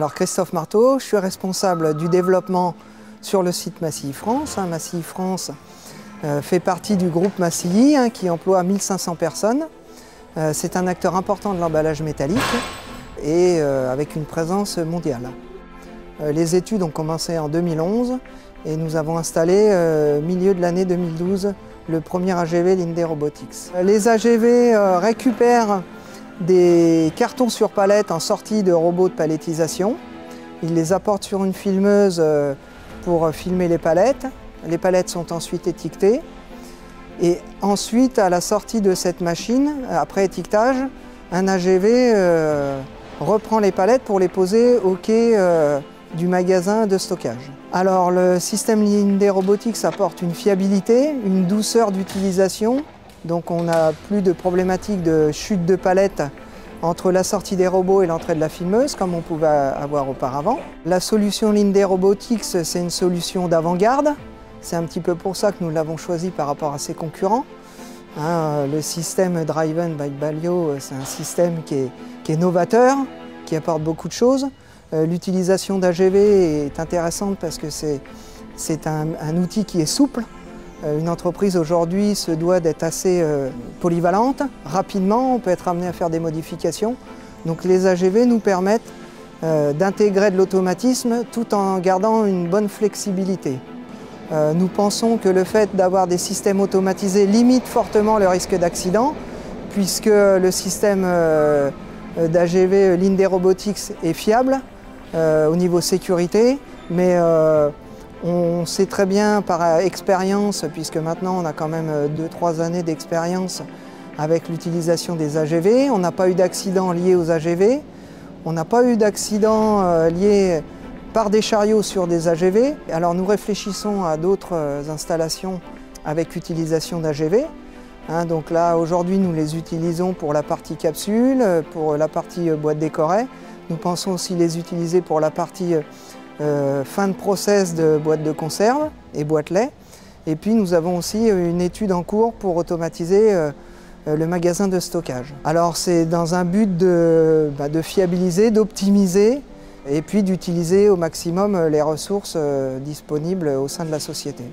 Alors Christophe Marteau, je suis responsable du développement sur le site Massy France. Massy France fait partie du groupe Massy qui emploie 1500 personnes. C'est un acteur important de l'emballage métallique et avec une présence mondiale. Les études ont commencé en 2011 et nous avons installé au milieu de l'année 2012 le premier AGV Linde Robotics. Les AGV récupèrent des cartons sur palette en sortie de robots de palettisation. Ils les apportent sur une filmeuse pour filmer les palettes. Les palettes sont ensuite étiquetées. Et ensuite, à la sortie de cette machine, après étiquetage, un AGV reprend les palettes pour les poser au quai du magasin de stockage. Alors le système Linde Robotics apporte une fiabilité, une douceur d'utilisation. Donc on n'a plus de problématique de chute de palettes entre la sortie des robots et l'entrée de la filmeuse comme on pouvait avoir auparavant. La solution Linde Robotics, c'est une solution d'avant-garde. C'est un petit peu pour ça que nous l'avons choisi par rapport à ses concurrents. Le système Driven by Balio, c'est un système qui est novateur, qui apporte beaucoup de choses. L'utilisation d'AGV est intéressante parce que c'est un outil qui est souple. Une entreprise aujourd'hui se doit d'être assez polyvalente. Rapidement, on peut être amené à faire des modifications. Donc les AGV nous permettent d'intégrer de l'automatisme tout en gardant une bonne flexibilité. Nous pensons que le fait d'avoir des systèmes automatisés limite fortement le risque d'accident, puisque le système d'AGV Linde Robotics est fiable au niveau sécurité, mais on sait très bien par expérience, puisque maintenant on a quand même 2-3 années d'expérience avec l'utilisation des AGV. On n'a pas eu d'accident lié aux AGV, on n'a pas eu d'accident lié par des chariots sur des AGV. Alors nous réfléchissons à d'autres installations avec l'utilisation d'AGV. Donc là aujourd'hui nous les utilisons pour la partie capsule, pour la partie boîte décorée. Nous pensons aussi les utiliser pour la partie fin de process de boîte de conserve et boîte lait. Et puis nous avons aussi une étude en cours pour automatiser le magasin de stockage. Alors c'est dans un but de fiabiliser, d'optimiser et puis d'utiliser au maximum les ressources disponibles au sein de la société.